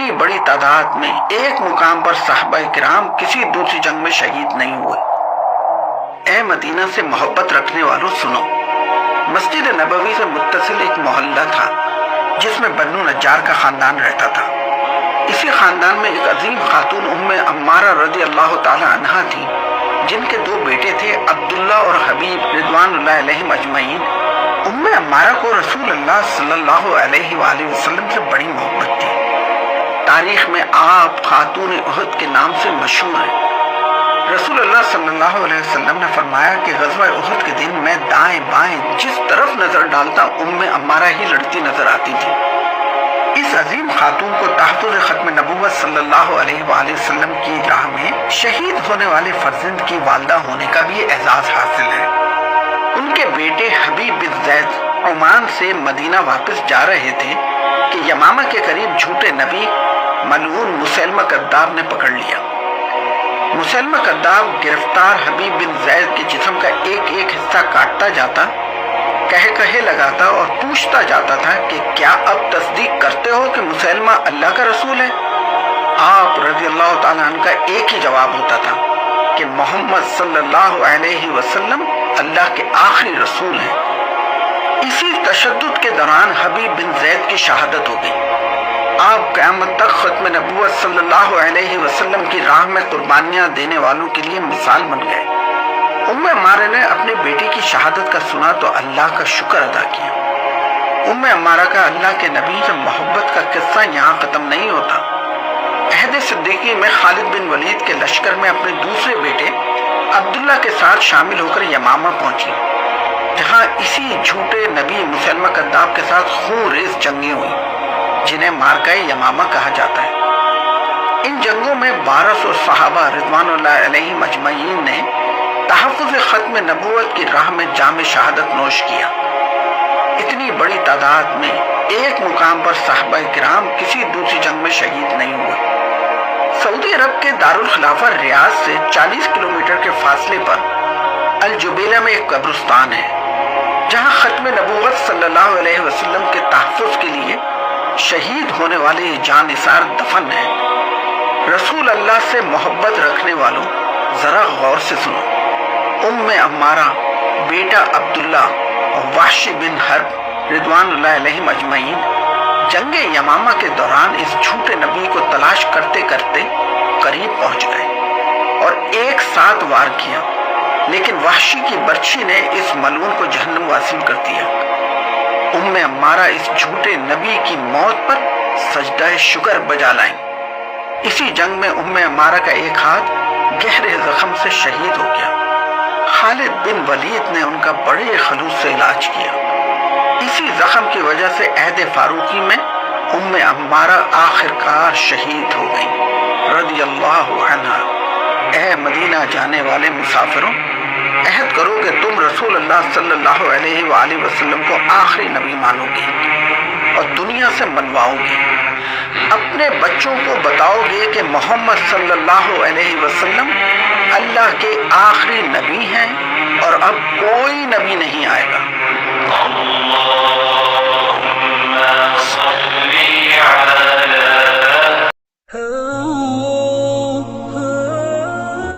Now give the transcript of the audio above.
اتنی بڑی تعداد میں ایک مقام پر صحابہ کرام کسی دوسری جنگ میں شہید نہیں ہوئے۔ اے مدینہ سے محبت رکھنے والوں سنو، مسجد نبوی سے متصل ایک محلہ تھا جس میں بنو نجار کا خاندان رہتا تھا۔ اسی خاندان میں ایک عظیم خاتون ام عمارہ رضی اللہ تعالی عنہا تھی، جن کے دو بیٹے تھے عبداللہ اور حبیب رضوان اللہ علیہم اجمعین۔ ام عمارہ کو رسول اللہ صلی اللہ علیہ وآلہ وسلم سے بڑی محبت تھی۔ تاریخ میں آپ خاتون احد کے نام سے مشہور ہیں۔ رسول اللہ صلی اللہ علیہ وسلم نے فرمایا کہ غزوہ احد کے دن میں دائیں بائیں جس طرف نظر ڈالتا ام عمارہ ہی لڑتی نظر آتی تھی۔ اس عظیم خاتون کو تحفظ ختم نبوت صلی اللہ علیہ وآلہ وسلم کی راہ میں شہید ہونے والے فرزند کی والدہ ہونے کا بھی اعزاز حاصل ہے۔ ان کے بیٹے حبیب بن زید عمان سے مدینہ واپس جا رہے تھے کہ یمامہ کے قریب جھوٹے نبی ملعون مسیلمہ کذاب نے پکڑ لیا۔ مسیلمہ کذاب گرفتار حبیب بن زید کے جسم کا ایک ایک حصہ کاٹتا جاتا، کہے لگاتا اور پوچھتا جاتا تھا کہ کیا اب تصدیق کرتے ہو کہ مسیلمہ اللہ کا رسول ہے؟ آپ رضی اللہ تعالیٰ عنہ کا ایک ہی جواب ہوتا تھا کہ محمد صلی اللہ علیہ وسلم اللہ کے آخری رسول ہیں۔ اسی تشدد کے دوران حبیب بن زید کی شہادت ہو گئی۔ آپ قیامت تک ختم نبوت صلی اللہ علیہ وسلم کی راہ میں قربانیاں دینے والوں کے لیے مثال بن گئے۔ ام عمارہ نے اپنی بیٹی کی شہادت کا سنا تو اللہ کا شکر ادا کیا۔ ام عمارہ کا اللہ کے نبی سے محبت کا قصہ یہاں ختم نہیں ہوتا۔ عہد صدیقی میں خالد بن ولید کے لشکر میں اپنے دوسرے بیٹے عبداللہ کے ساتھ شامل ہو کر یمامہ پہنچی، جہاں اسی جھوٹے نبی مسیلمہ کذاب کے ساتھ خون ریز جنگیں ہوئی، جنہیں مارکہ یمامہ کہا جاتا ہے۔ ان جنگوں میں 1200 صحابہ رضوان اللہ علیہم اجمعین نے تحفظ ختم نبوت کی راہ میں جام شہادت نوش کیا۔ اتنی بڑی تعداد میں ایک مقام پر صحابہ کرام کسی دوسری جنگ میں شہید نہیں ہوئے۔ سعودی عرب کے دارالخلافہ ریاض سے 40 کلومیٹر کے فاصلے پر الجبیلہ میں ایک قبرستان ہے، جہاں ختم نبوت صلی اللہ علیہ وسلم کے تحفظ کے لیے شہید ہونے والے جاں نثار دفن ہیں۔ رسول اللہ سے محبت رکھنے والوں ذرا غور سے سنو، ام عمارہ، بیٹا عبداللہ اور وحشی بن حرب رضوان اللہ علیہم اجمعین جنگ یمامہ کے دوران اس جھوٹے نبی کو تلاش کرتے کرتے قریب پہنچ گئے اور ایک ساتھ وار کیا، لیکن وحشی کی برچھی نے اس ملعون کو جہنم واصل کر دیا۔ ام عمارہ اس جھوٹے نبی کی موت پر سجدہ شکر بجا لائیں۔ اسی جنگ میں ام عمارہ کا ایک ہاتھ گہرے زخم سے شہید ہو گیا۔ خالد بن ولید نے ان کا بڑے خلوص سے علاج کیا۔ اسی زخم کی وجہ سے عہد فاروقی میں ام عمارہ آخرکار شہید ہو گئی رضی اللہ عنہا۔ اے مدینہ جانے والے مسافروں، عہد کرو کہ تم رسول اللہ صلی اللہ علیہ وآلہ وسلم کو آخری نبی مانو گے اور دنیا سے منواؤ گے۔ اپنے بچوں کو بتاؤ گے کہ محمد صلی اللہ علیہ وسلم اللہ کے آخری نبی ہیں اور اب کوئی نبی نہیں آئے گا۔